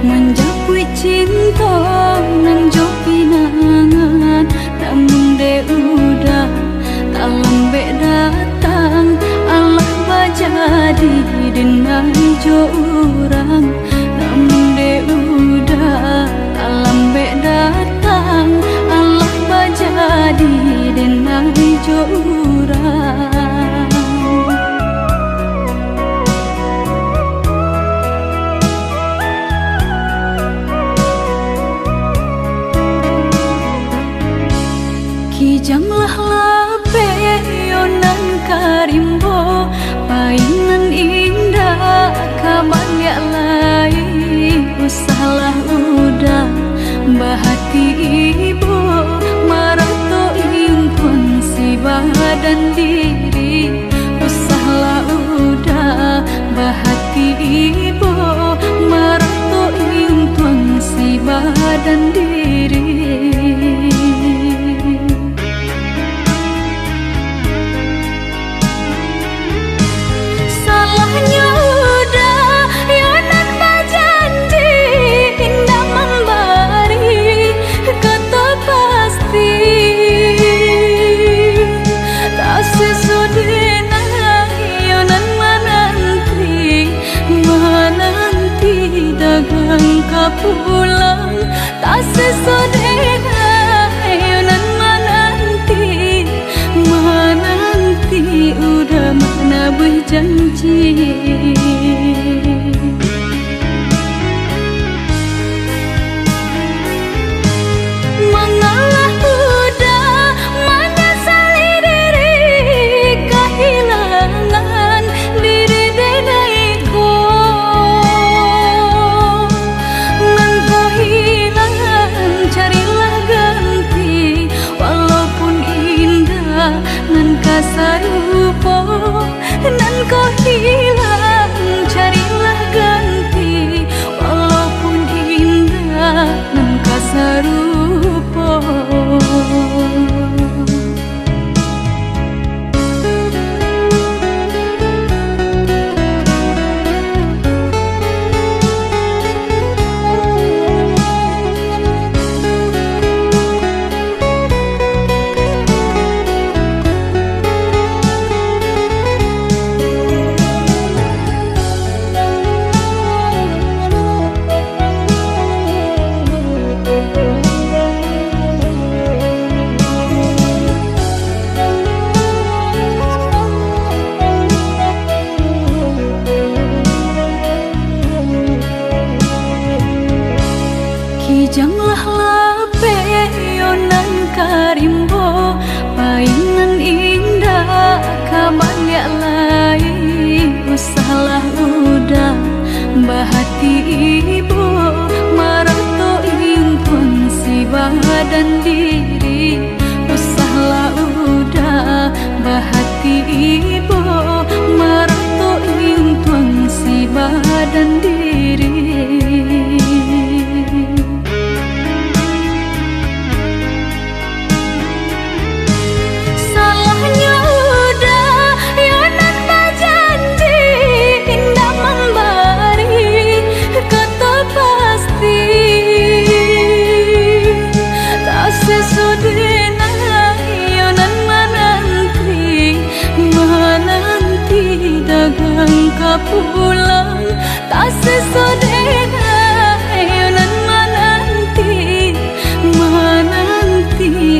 menjapui cinta nang jo pinangan namun de udah tak lembek datang Allah bajadi denai jo urang namun de udah tak lembek datang Allah bajadi denai jo urang. Kijanglah lape yonan karimbo painan indah kabalya lai usahlah udah bahati ibu marato impun si badan diri usahlah udah bahati ibu marato impun si badan diri. Pulang tak sesodena yonan menanti udah mana berjanji. Mengalah udah menyesali diri kehilangan diri denaiku. Carilah ganti walaupun indah nan kasarupo nan kau hilang carilah ganti walaupun indah nan kasarupo. Kijanglah lape yonan karimbo painan indah kabalya lai usahlah udah bahati ibu marato impun si badan diri usahlah udah bahati ibu marato impun si badan diri. Pulang tak sesodena yonan menanti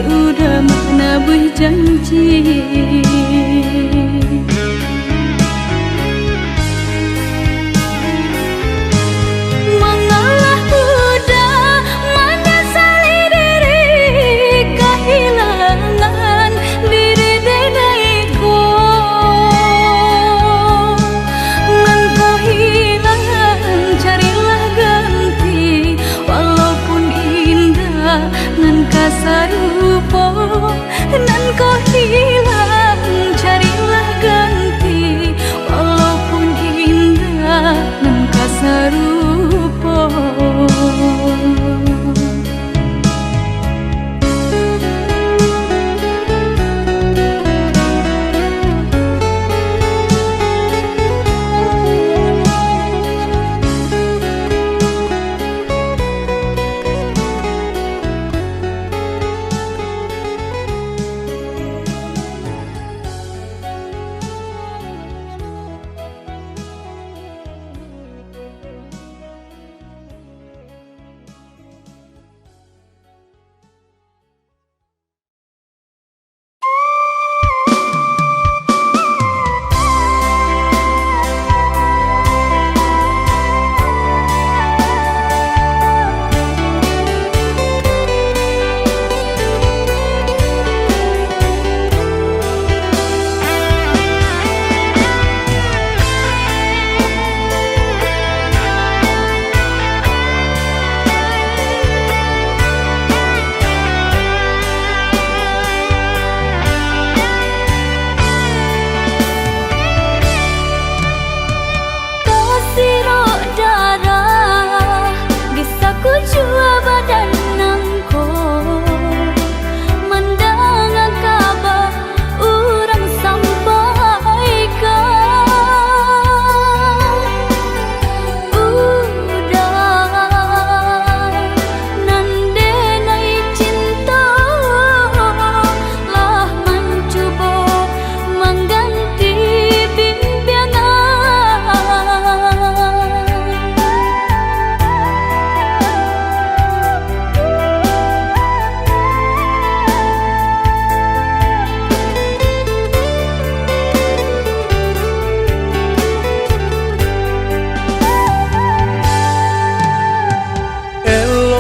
udah mana berjanji. Mengalah udah menyesali diri kehilangan diri denaiku. Carilah ganti walaupun indah nan kasarupo nan kau hilang carilah ganti walaupun indah nan kasarupo.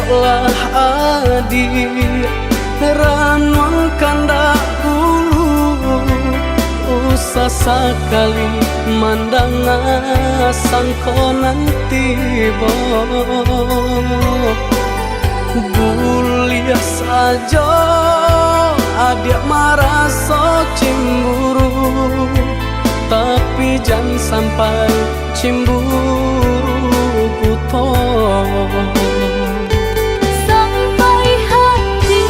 eloklah adik ranong kandak bulu usah sekali mandang sangkonan tiba buliah saja adik merasa cemburu tapi jangan sampai cemburu buto sampai hati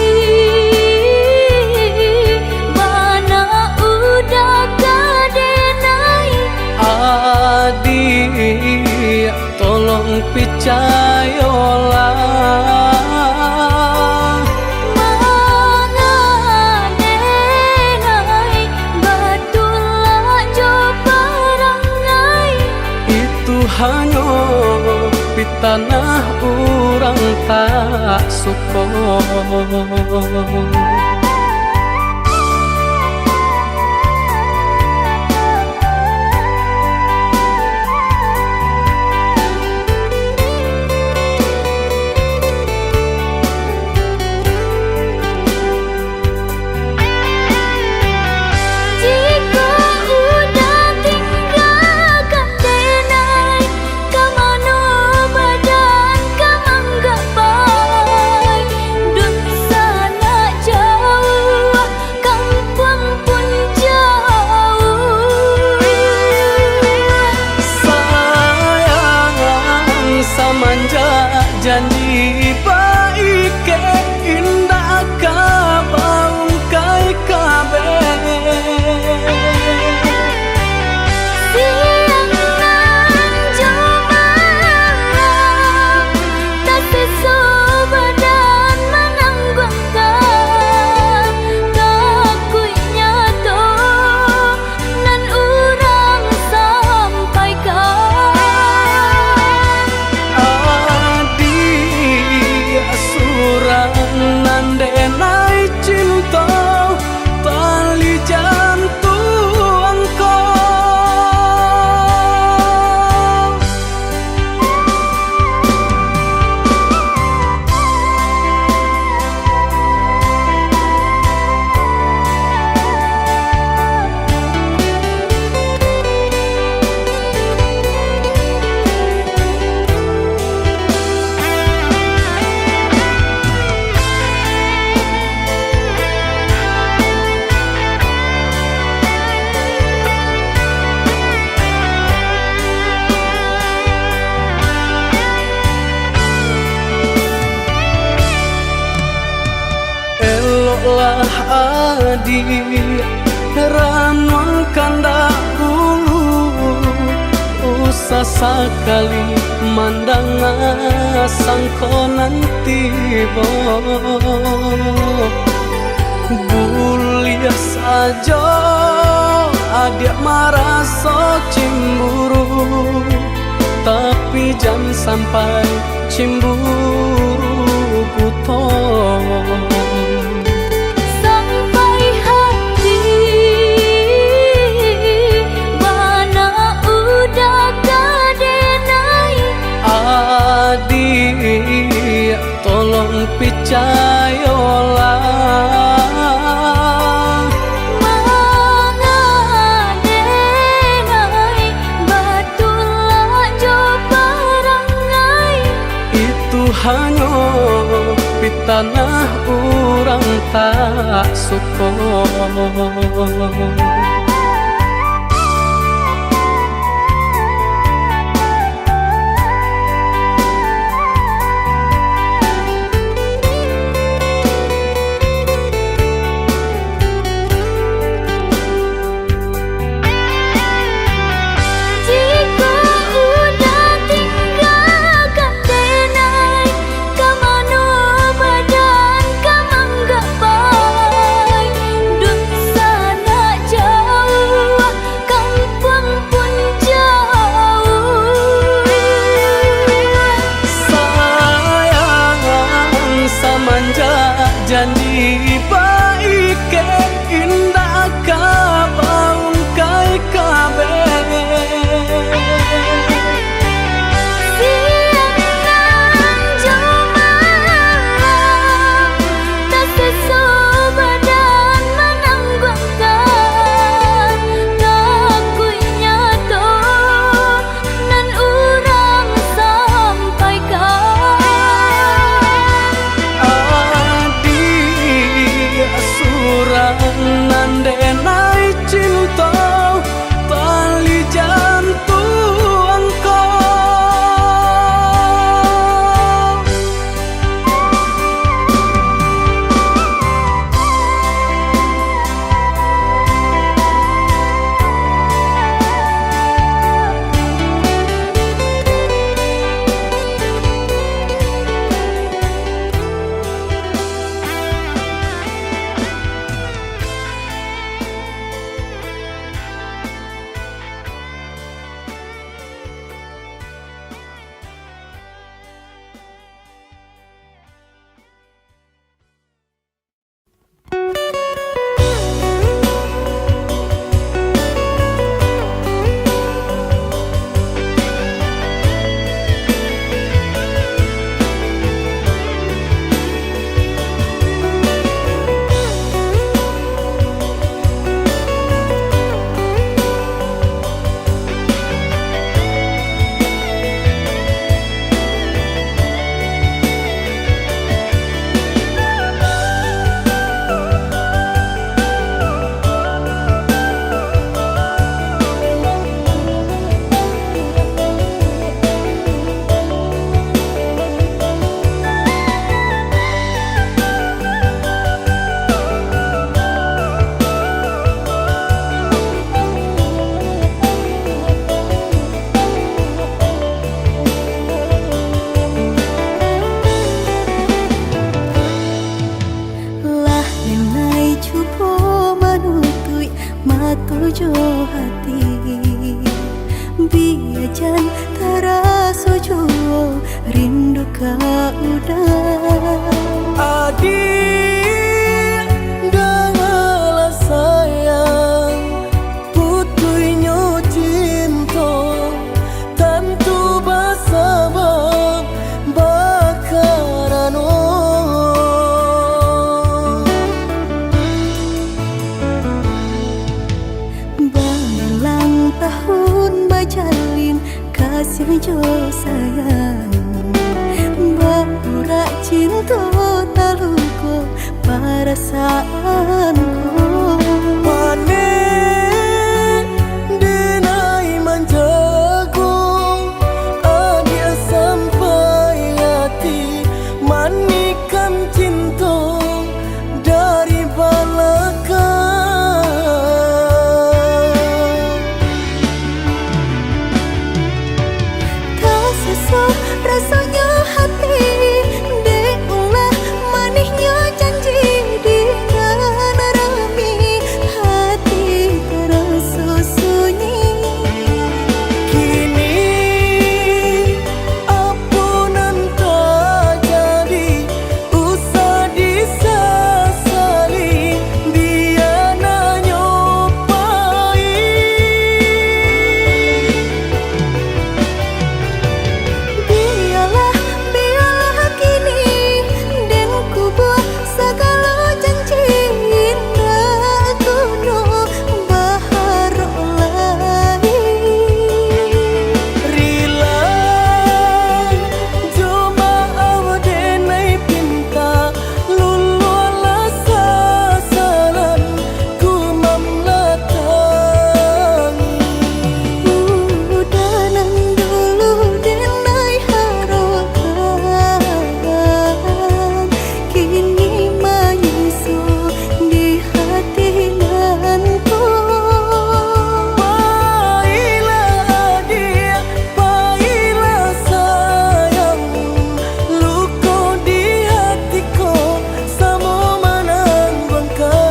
mana udah kadenai adik tolong percayalah hanya di tanah orang tak suka. Janji baik ke indah kabaung kai kabe siang nan jomang tak sesu badan menanggungkan takunya to nan urang sampaikan nandenai cinta tali jantung eloklah adik ranong kandak bulu usah sekali mandang sangkonan tiba buliah saja adik merasa cemburu tapi jangan sampai cemburu buto sampai hati mana udah kadenai adik tolong percayalah mengadenai batulah jo perangai itu hanya di tanah orang tak suka. Janji baik ke indah kabaung kai kabe siang nan jomang hati biajan taraso juo rindu ka udah adik dengarlah sayang putuinyo cinta tentu bersama bakarano balang tahun bajalin kasih jo sayang Bapurak cinta taluku perasaanku Panen denai manjago adia sampai hati manikan cinta dari belakang tak sesuai rasanya hati deulah manisnya janji dengan rami hati terasa sunyi kini apunan tak jadi usah disesali dia nyopai biarlah kini dan ku buat segala janji indah kuno bahar lain Rila Joma awadenai pinta Lululah sasaran Ku mamlatangi Udanan dulu denai harapan kini menyusul di hati nanku Pailah dia, pailah sayang Luka di hatiku Sama menanggungkan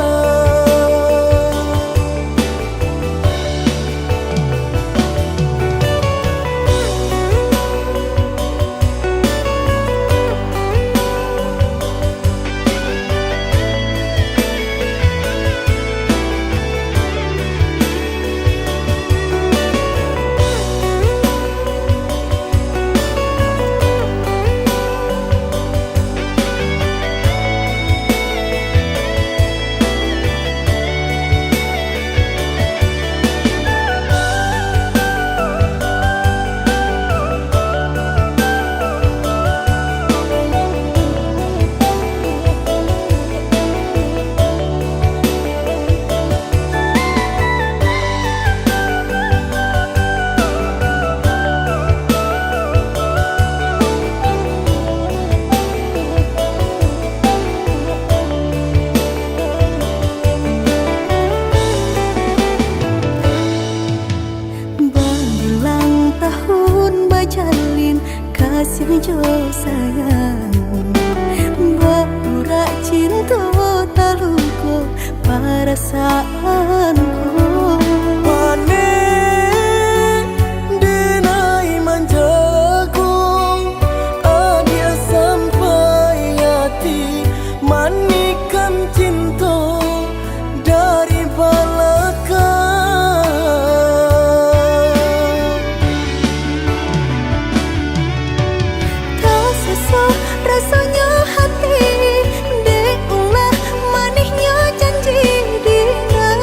Berulang tahun bajalin kasih jo sayang Bapurak cinta taluku perasaanku Panen denai manjago adia sampai hati manikan cinta dari belakang tak sesuai rasanya hati deulah manisnya janji dengan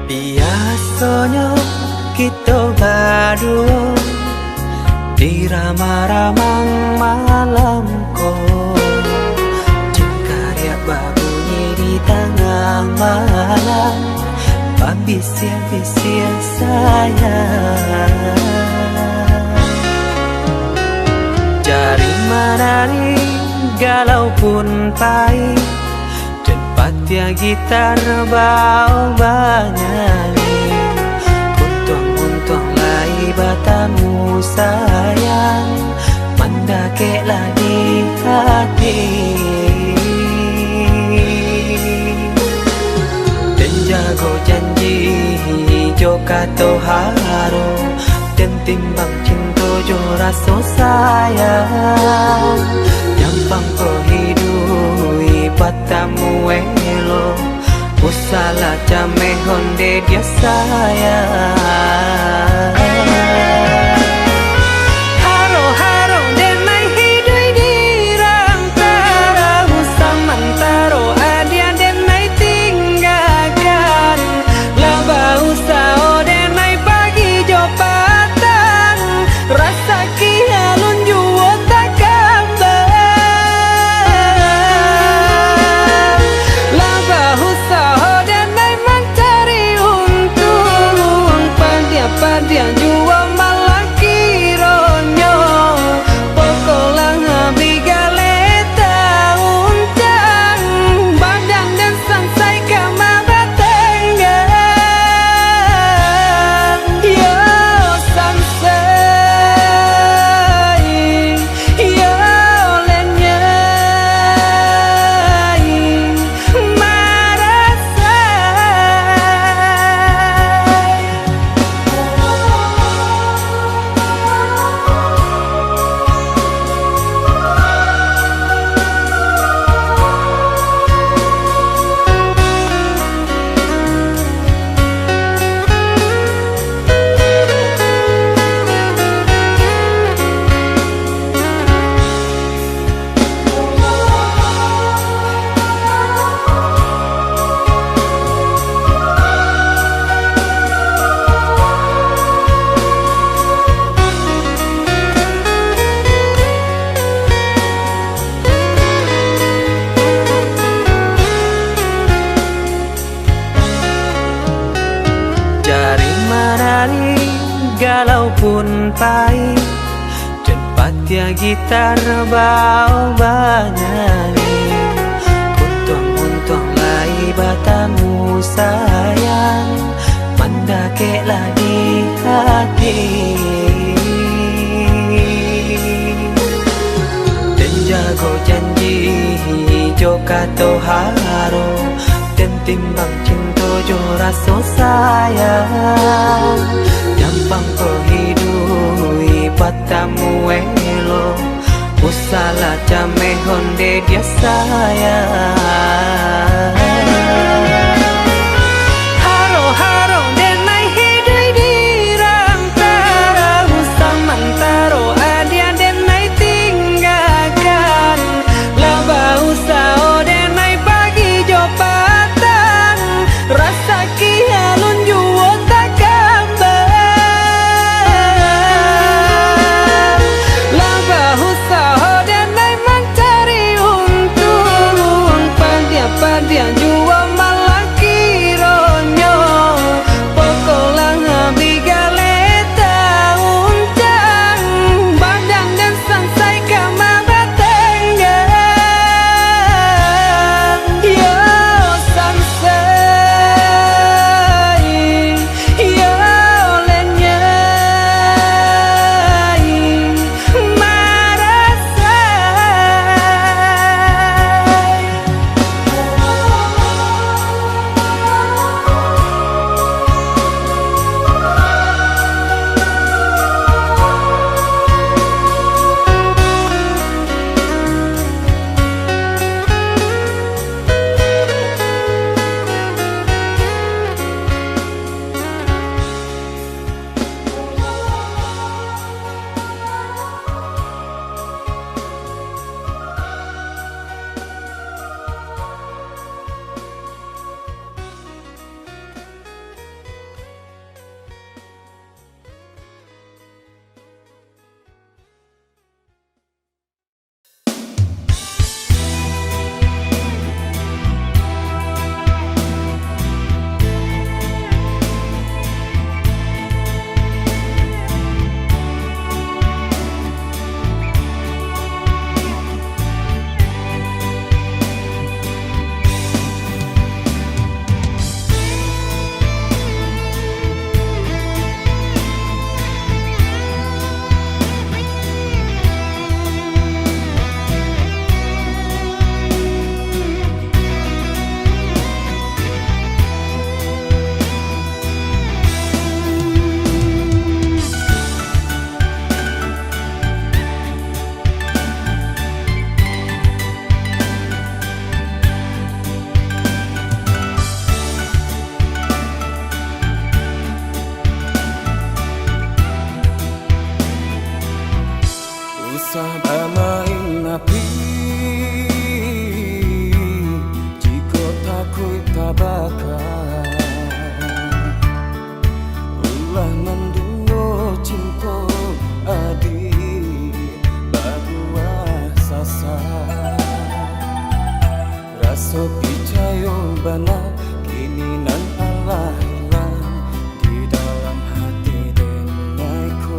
Biasanya kita berdua di ramah-ramang malamku, jengkarya babunyi di tengah malam, babisir-bisir sayang. Jari menari galau pun pahit, tempat ya gitar bau bernyanyi. Untung lai batamu sayang, mendakeklah di hati. Dan jago janji joka toharo, dan timbang cinta jo rasa sayang. Nyampang ko hidui patamu elo, usala jame honde dia sayang. Haro-haro denai hidui di rantara, usamantaro adia denai tinggalkan. Laba usao denai pagi jopatan, rasa kialun juo tak kabar. Laba usao denai mencari untung, pandia-pandia juo malah kironyo. Pokolang bigaleta uncang, badan dan sangsai kamada tenggang. Yo sangsai, yo lenyai, marasai. Jari menari galau pun pahit, tempat ya gitar bau bernyanyi. Untung lai batamu sayang, mendakeklah di hati. Dan jago janji joka toharo, dan timbang cinta jo rasa sayang. Nyampang ko hidui patamu elo, usala jame honde dia sayang. Haro-haro denai hidui di rantara, usamantaro adia denai tinggalkan. Laba usao denai pagi jopatan, rasa kialun juo tak kabar. Laba usao denai mencari untung, pandia-pandia Sabamain api jika takut tabakar ulah mendungo cinta adi bagua sasar rasa percaya bana kini nan Allah hilang di dalam hati denaiku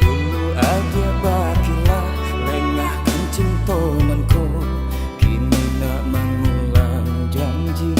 dulu ada bakilah lengahkan cinta nanku kini nak mengulang janji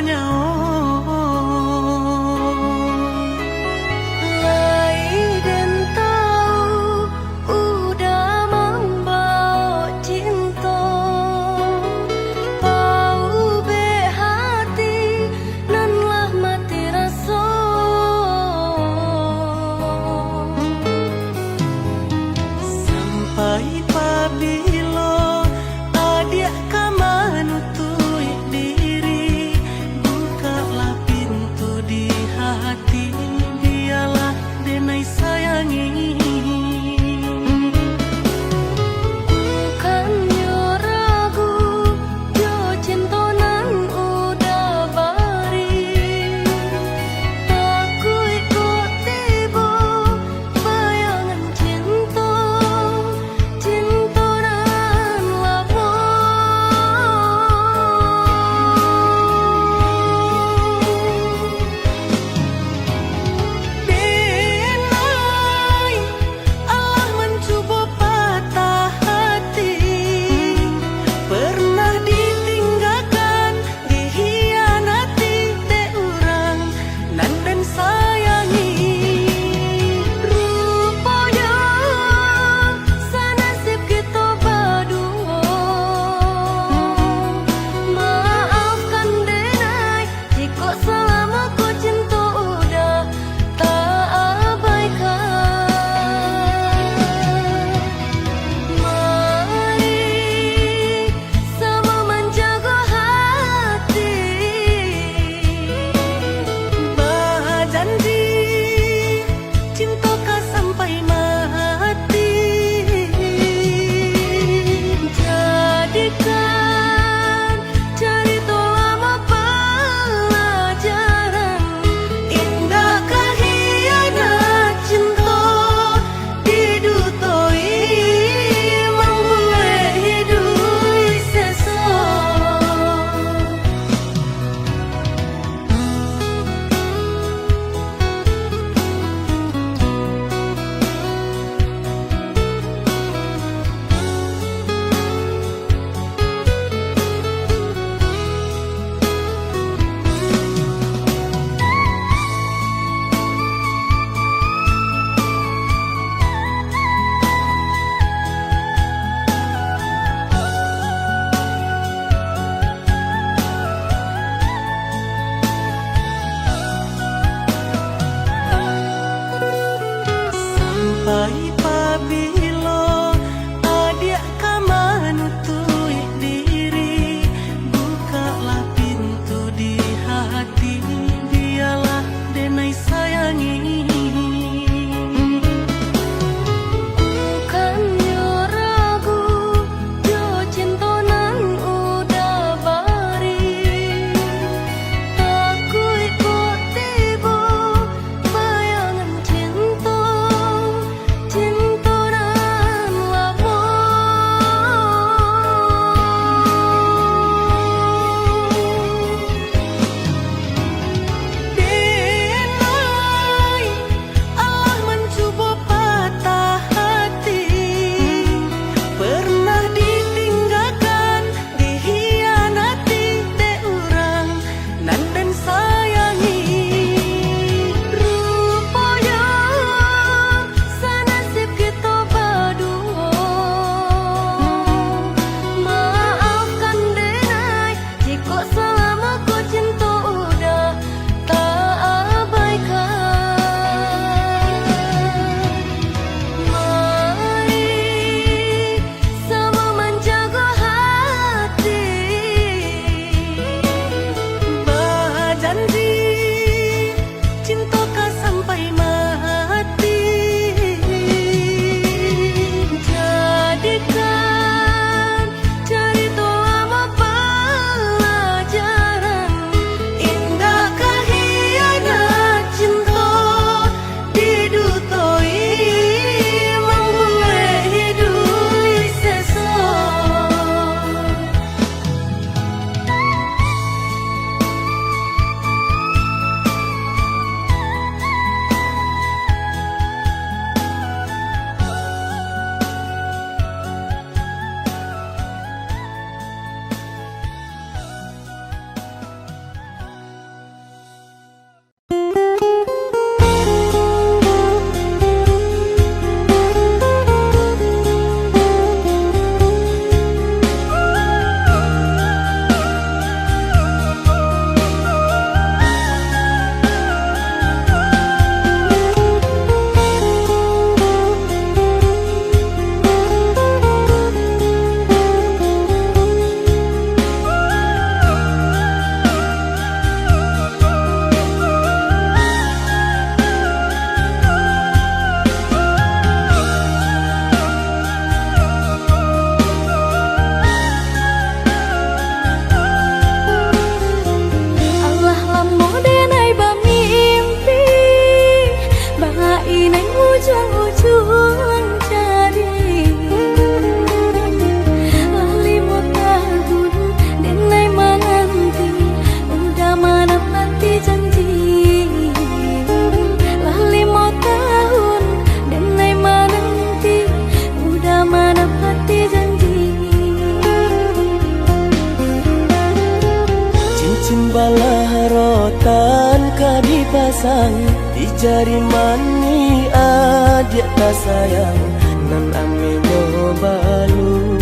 nyawa. Lai dan tahu udah membawa cinta, pau be hati nan lah mati rasa. Sampai pabilo adia ka manutui diri, buka Rambutan ka dipasang di jari mani adik tak sayang nan amenyo balu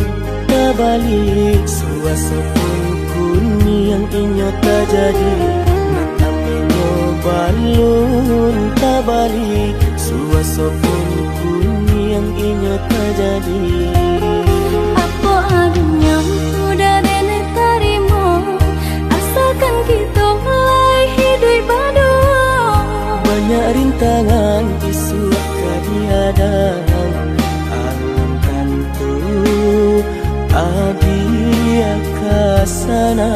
tak balik suasa pun kuni yang inyo tak jadi nan amenyo balun tak balik suasa pun kuni yang inyo tak jadi. Apa adanya udah nenek tarimo asalkan kita mulai hidup baru. Banyak rintangan isu kadiadang alam tentu adia kasana.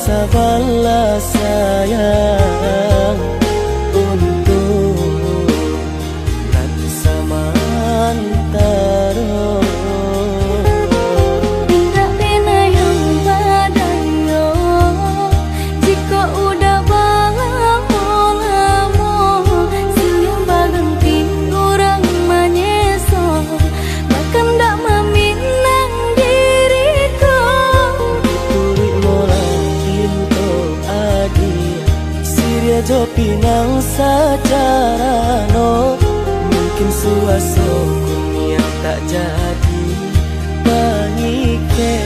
Sabarlah sayang untuk nanti samantara. Tidak pena yang badayo jika udah lamo siang baganti orang manyeso bahkan tak meminang diriku. Turik molang Siria jo pinang secara no mungkin suaso kunia tak jadi pangike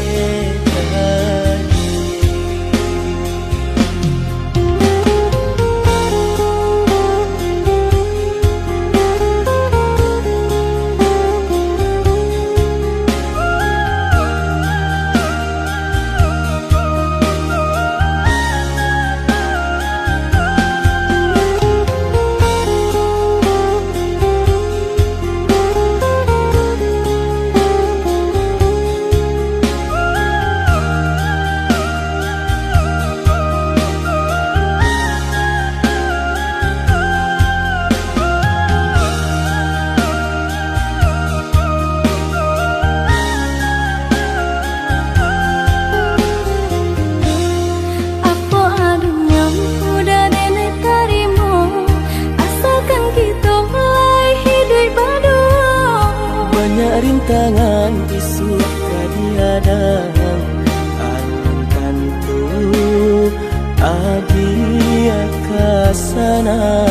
rintangan isu kadiadang alam tentu adia kasana.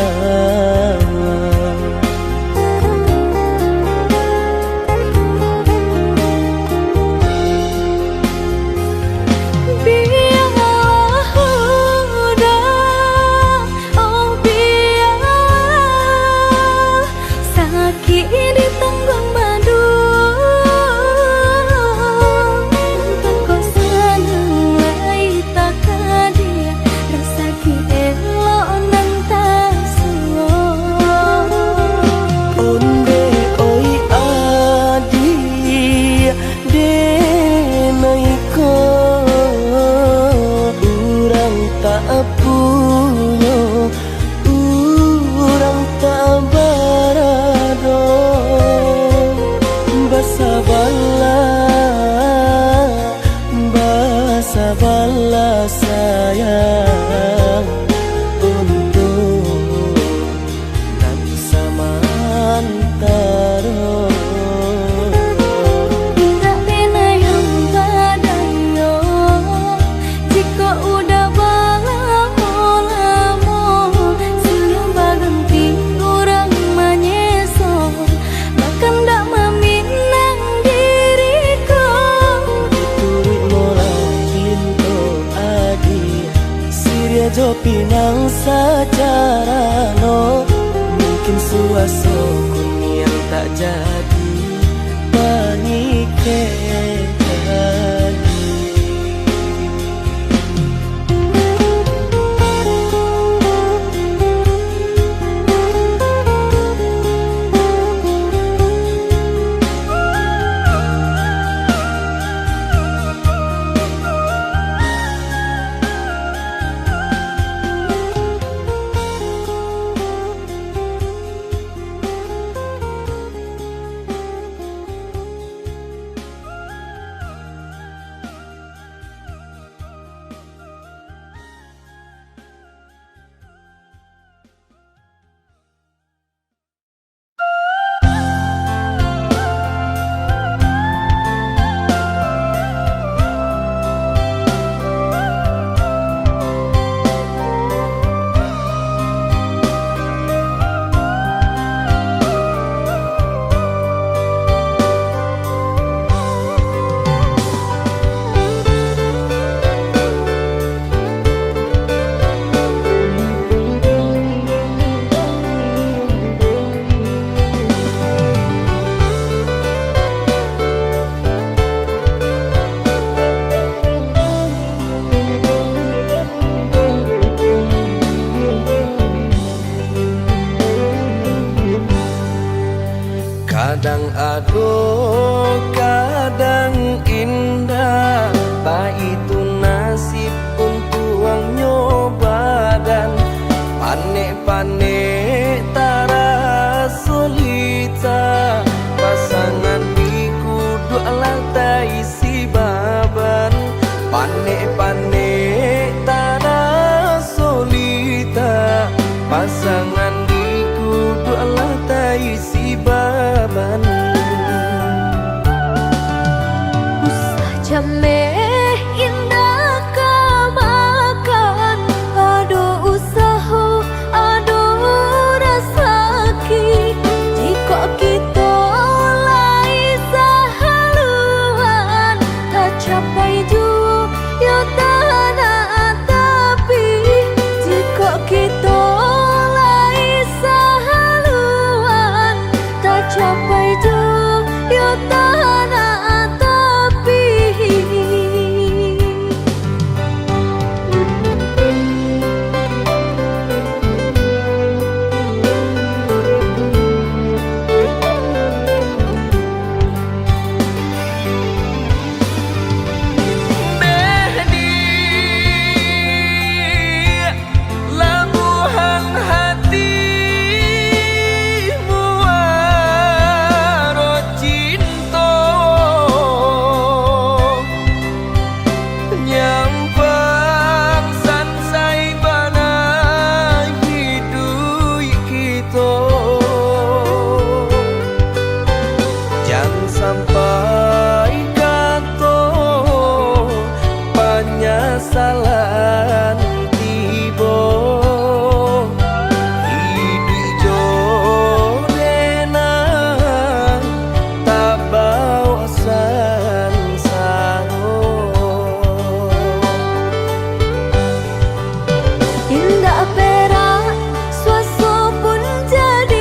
Sabarlah sayang untuk nanti samantara. Tidak pena yang badayo jika udah lamo siang baganti orang manyeso bahkan tak meminang diriku. Turik molang Siria jo pinang secara no mungkin suaso kun yang tak jadi pangikatan. Kadang aduh, kadang indah, tak itu nasib untuk ang nyoba dan panik-panik tara solita. Pasangan di kudu alat isi baban, panik-panik tara solita. Pasangan di kudu alat isi baban. Usah jameh indah kamakan, aduh usaha, aduh rasaki. Jika kita lai sahaluan, tak capai jua ya tanah tapi. Jika kita lai sahaluan, tak capai jua ya tanah tapi. Labuhan hatimu waro cinta, nyampang sansai bana hidup kita. Jangan sampai kata penyesalan tiba. Hidup jodena tak bawa sansaro. Indah perak, suasa pun jadi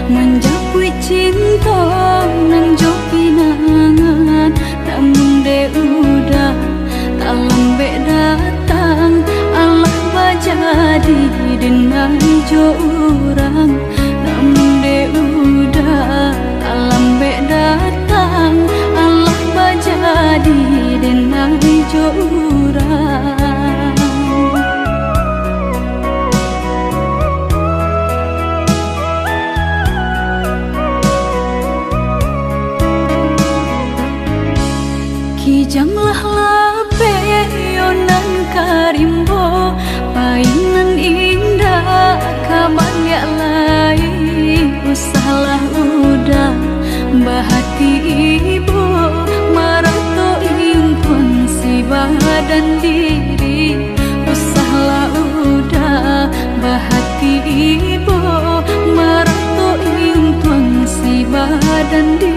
menjapui cinta nan jo pinangan namun de udah tak lambe datang Allah bajadi dengan jo urang namun de udah tak lambe datang Allah bajadi dengan jo urang. Kijanglah lape yonan karimbo painan indah kabalya lai usahlah udah bahati ibu marato impun si badan diri usahlah udah bahati ibu marato impun si badan diri.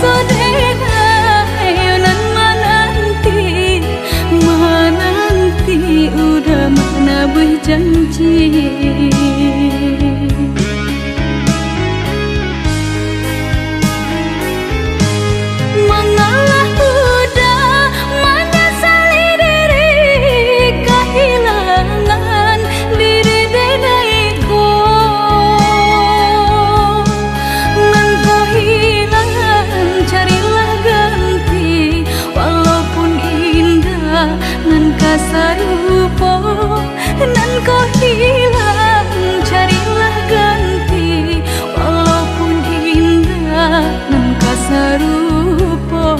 sodera ayonan menanti udah mana berjanji. Mengalah udah menyesali diri kehilangan diri denaiku. Nan kau hilang carilah ganti walaupun indah nan kasar rupa. Nan kau hilang carilah ganti walaupun indah nan kasar rupa.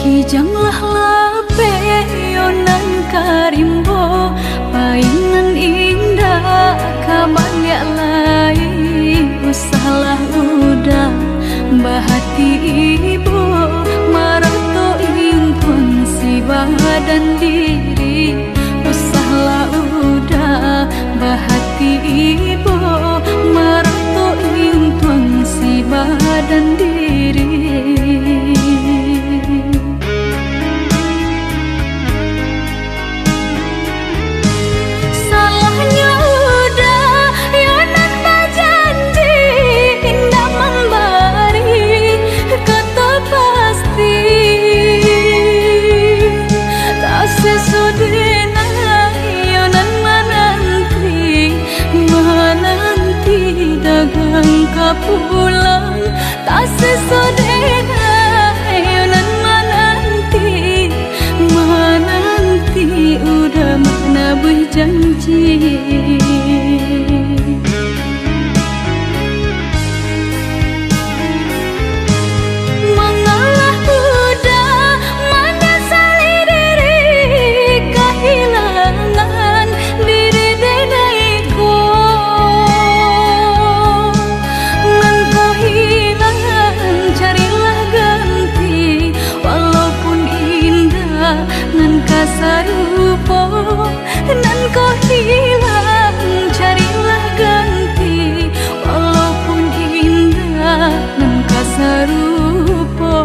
Kijanglah lape yonan karimbo painan indah kabalya lai usahlah udah bahati ibu marato impun si badan diri usahlah udah bahati ibu marato impun si badan diri. Pulang tak sesodera ayonan menanti udah mana berjanji. Mengalah udah menyesali diri kehilangan diri denaiku. Carilah ganti walaupun indah nan kasar rupa. Nan kau hilang carilah ganti walaupun indah nan kasar rupa.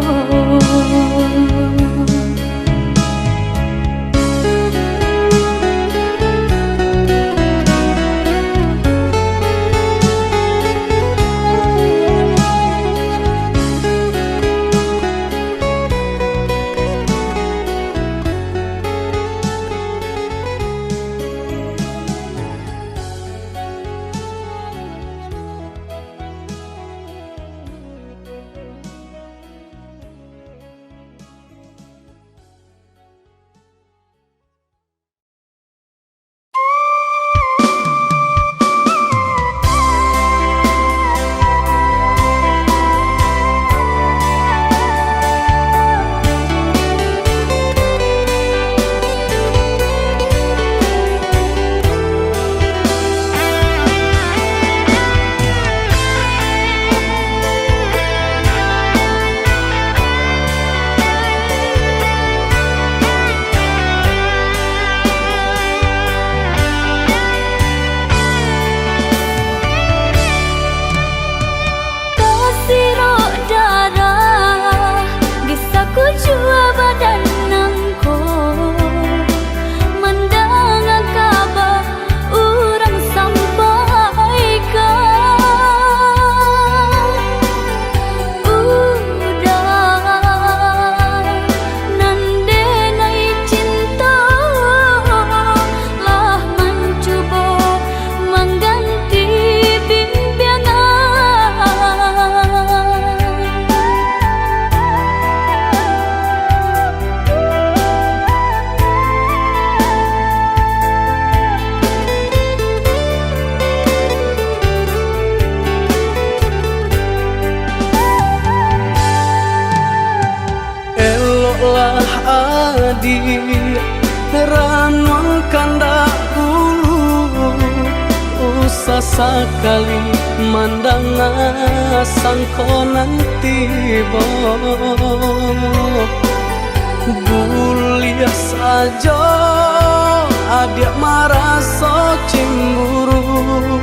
Eloklah adik ranong kandak bulu, usah sekali mandang sangko nanti bo. Buliah saja adik merasa cemburu,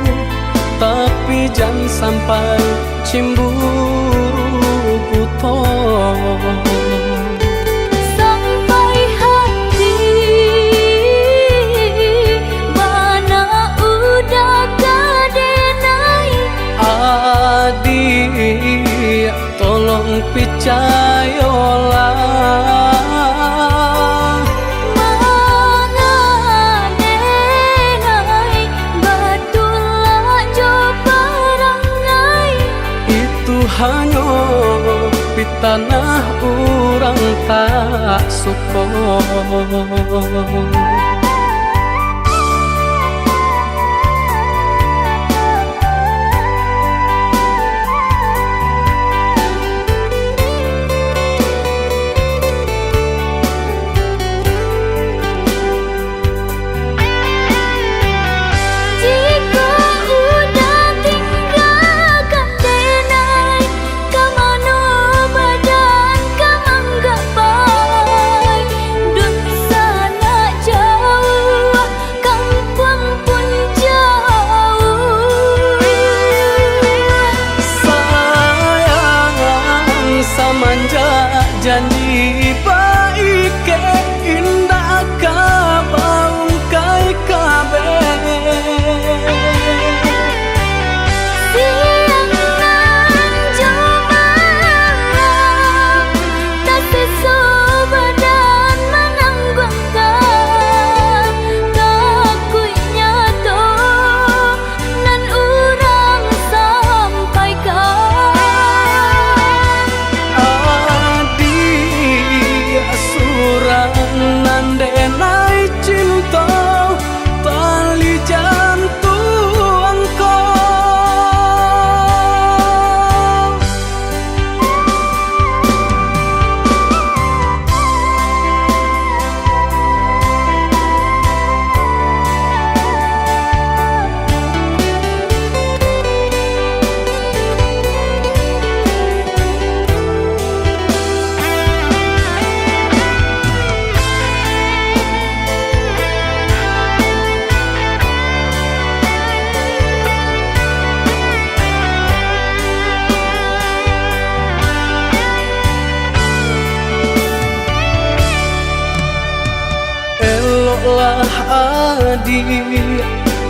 tapi jangan sampai cemburu buto. Sampai hati mana udah kadenai. Adik tolong percayalah, hanya di tanah orang tak suka. Janji baik ke indah kabaung kai kabe. Siang nan jumalang tak sesobadan menanggungkan takunya to nan urang sampaikan. Nandenai cinta tali jantung kau. Eloklah adik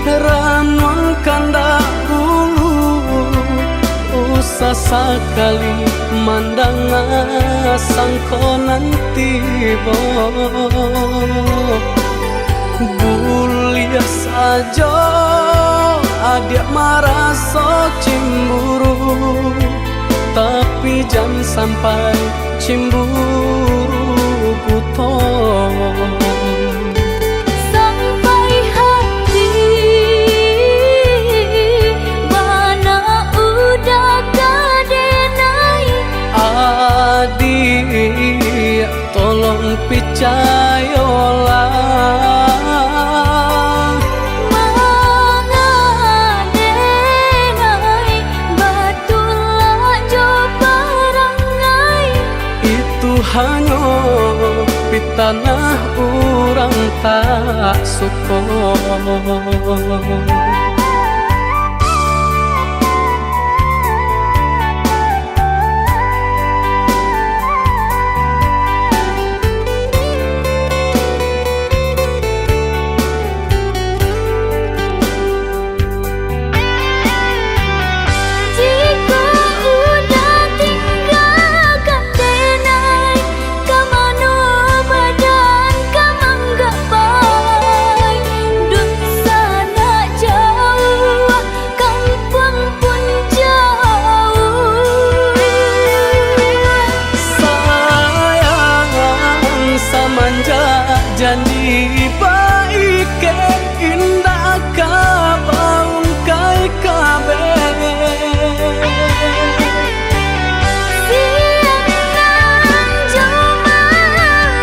ranong kandak bulu, usah sekali mandang sangko nanti bo. Buliah saja adik merasa cemburu, tapi jangan sampai cemburu buto. Sampai hati mana udah kadenai. Adik tolong percayalah, mangadenai batulah jo parangai. itu hanya di tanah orang tak suka. Janji baik ke indah kabaung kai kabe. Siang nan jumalang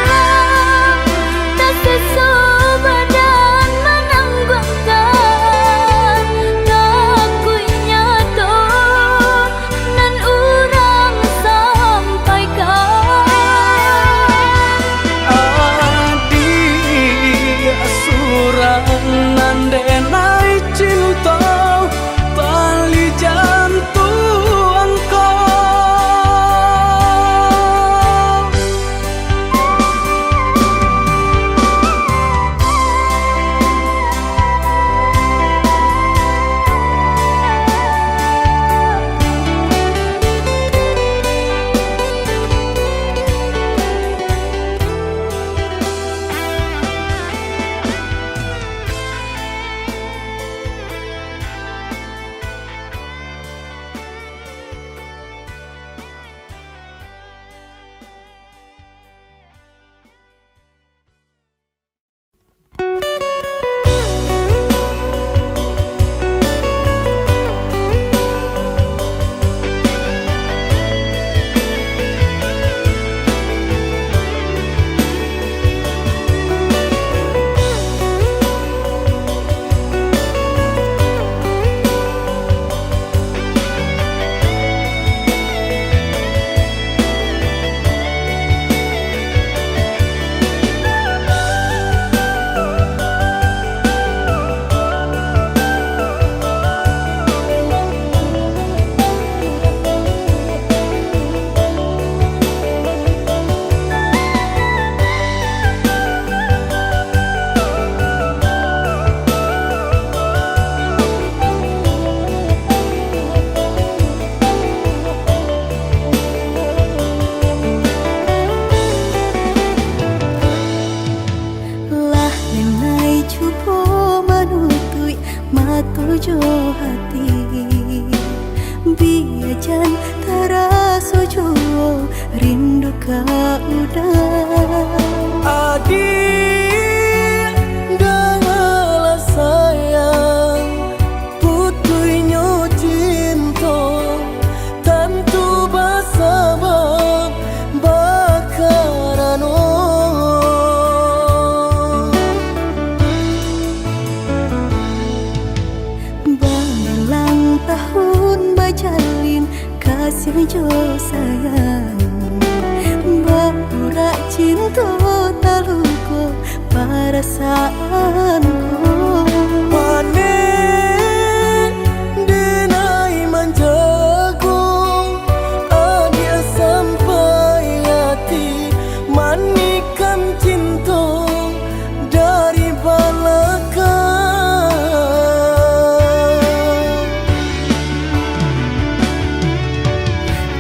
sojo hati biajan taraso jowo rindu ka udah Adik dengarlah sayang putuinyo cinta tentu bersama bakarano Balang tahun bajalin kasih jo sayang Bapurak cinta taluko perasaanku Panen denai manjago Adia sampai hati manikan cinta dari belakang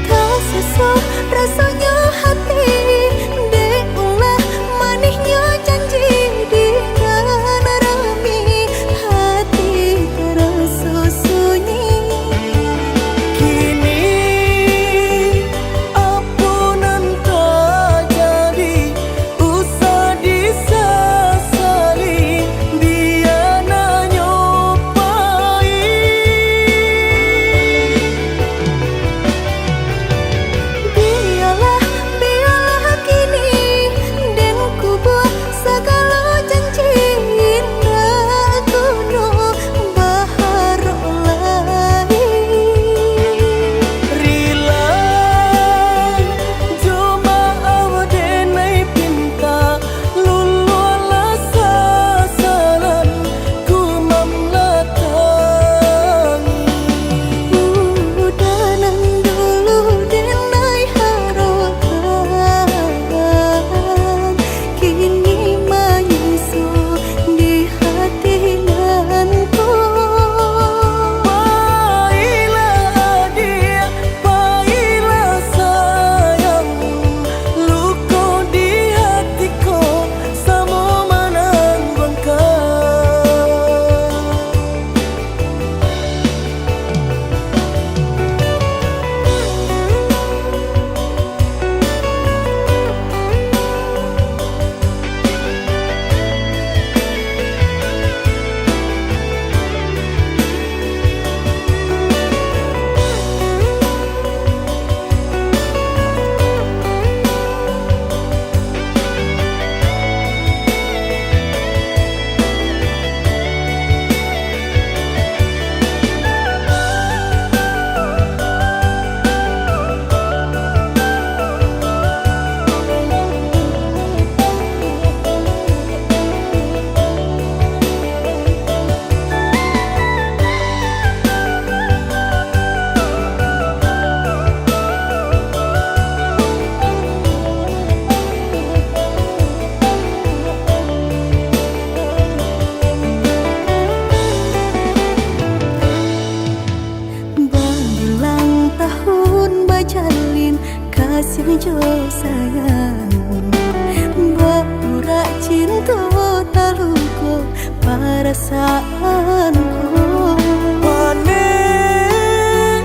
Tak sesuai rasanya hati Deulah manisnya janji di rami hati terasa sunyi Kini apunan tak jadi usah disesali dia nyopai biarlah kini dan ku buat segala janji indah kuno bahar lagi Rila cuma awdenai pinta lululah sasaran ku memlatangi udanan dulu denai harapan kini menyusul di hati nanku Baiklah dia, baiklah sayang luka di hatiku sama Berulang tahun bajalin kasih jo sayang Bapurak cinta taluko perasaanku Panen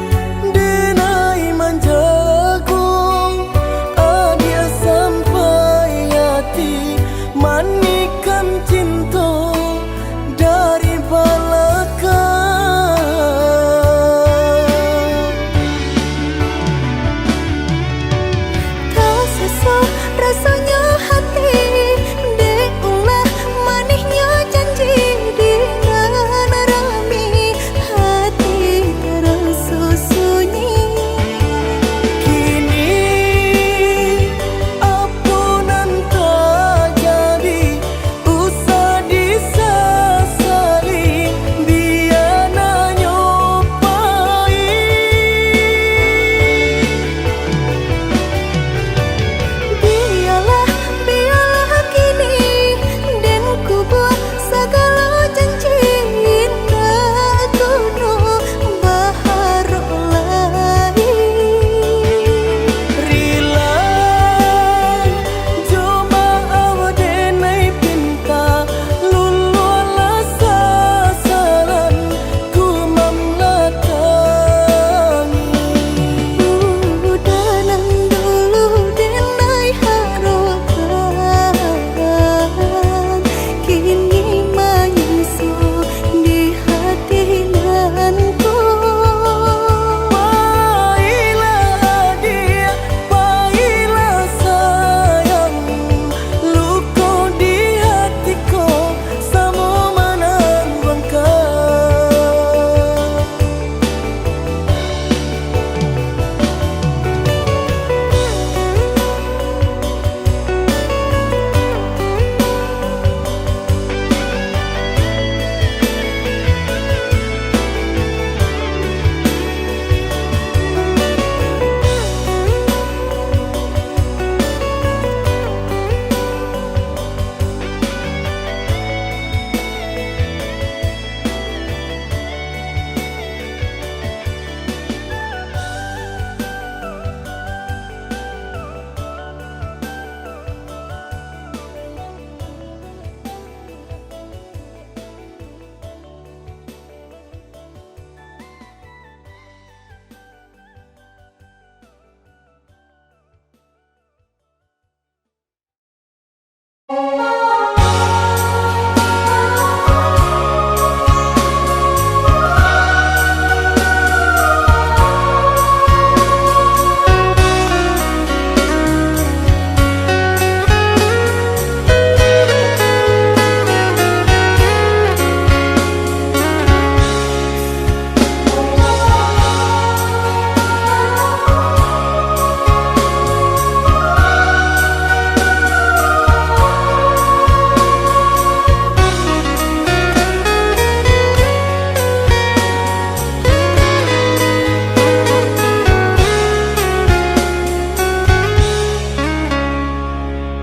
denai manjago Adia sampai hati manikan cinta dari belakang Tak sesuai rasanya hati Deulah manisnya janji di rami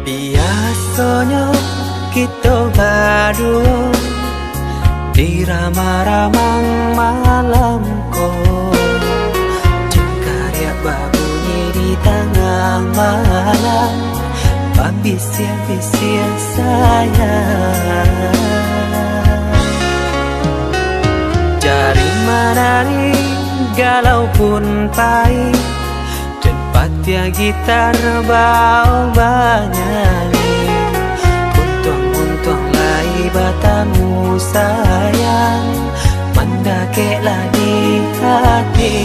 Biasanya kita berdua di ramah-ramang malam ko, jengkarya babunyi di tengah malam, babisia-bisia sayang. Jari menari galau pun pahit, dan patia gitar bau bernyanyi. Untung-untung lai batamu sayang, mendakeklah di hati.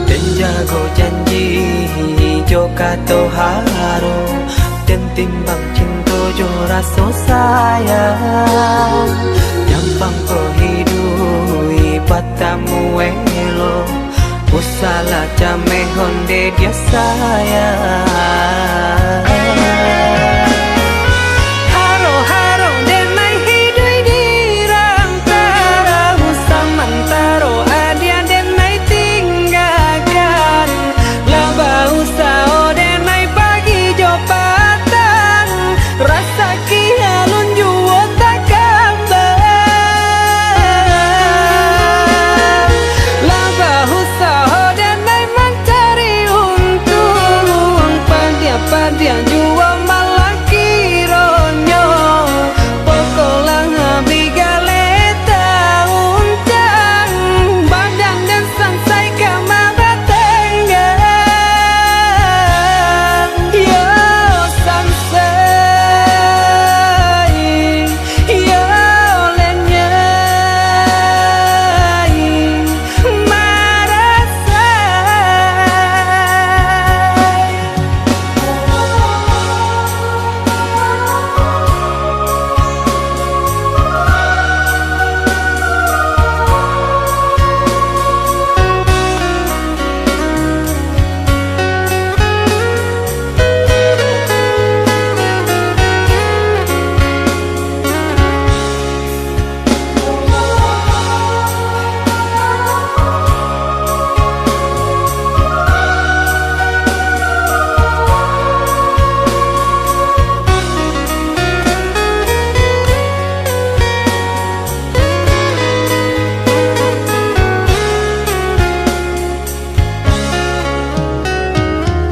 Dan jago janji joka toharo, dan timbang cinta jo rasa sayang. Nyampang ko hidui patamu elo, usala jame honde dia sayang. Haro-haro denai hidui di rantara, usamantaro adia denai tinggalkan. Laba usao denai pagi jo patang, rasa kialun juo tak kabar. Laba usao denai mencari untung, padia juo malah kironyo. Pokolang bigaleta uncang, badan dan sangsai kamara tenggang. Yo sangsai, yo lenyai, marasai.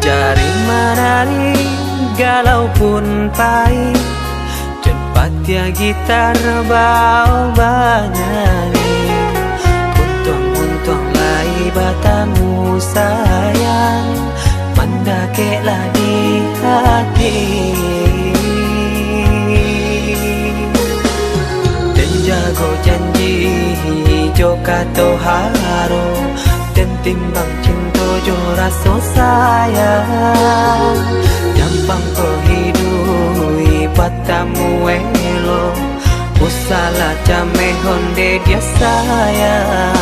Jari menari galau pun pahit, dan patia gitar bau bernyanyi. Untung-untung lai batamu sayang, mendakeklah di hati. Dan jago janji joka toharo, dan timbang cinta jo rasa sayang. Nyampang ko hidui patamu elo, usala jame honde dia sayang.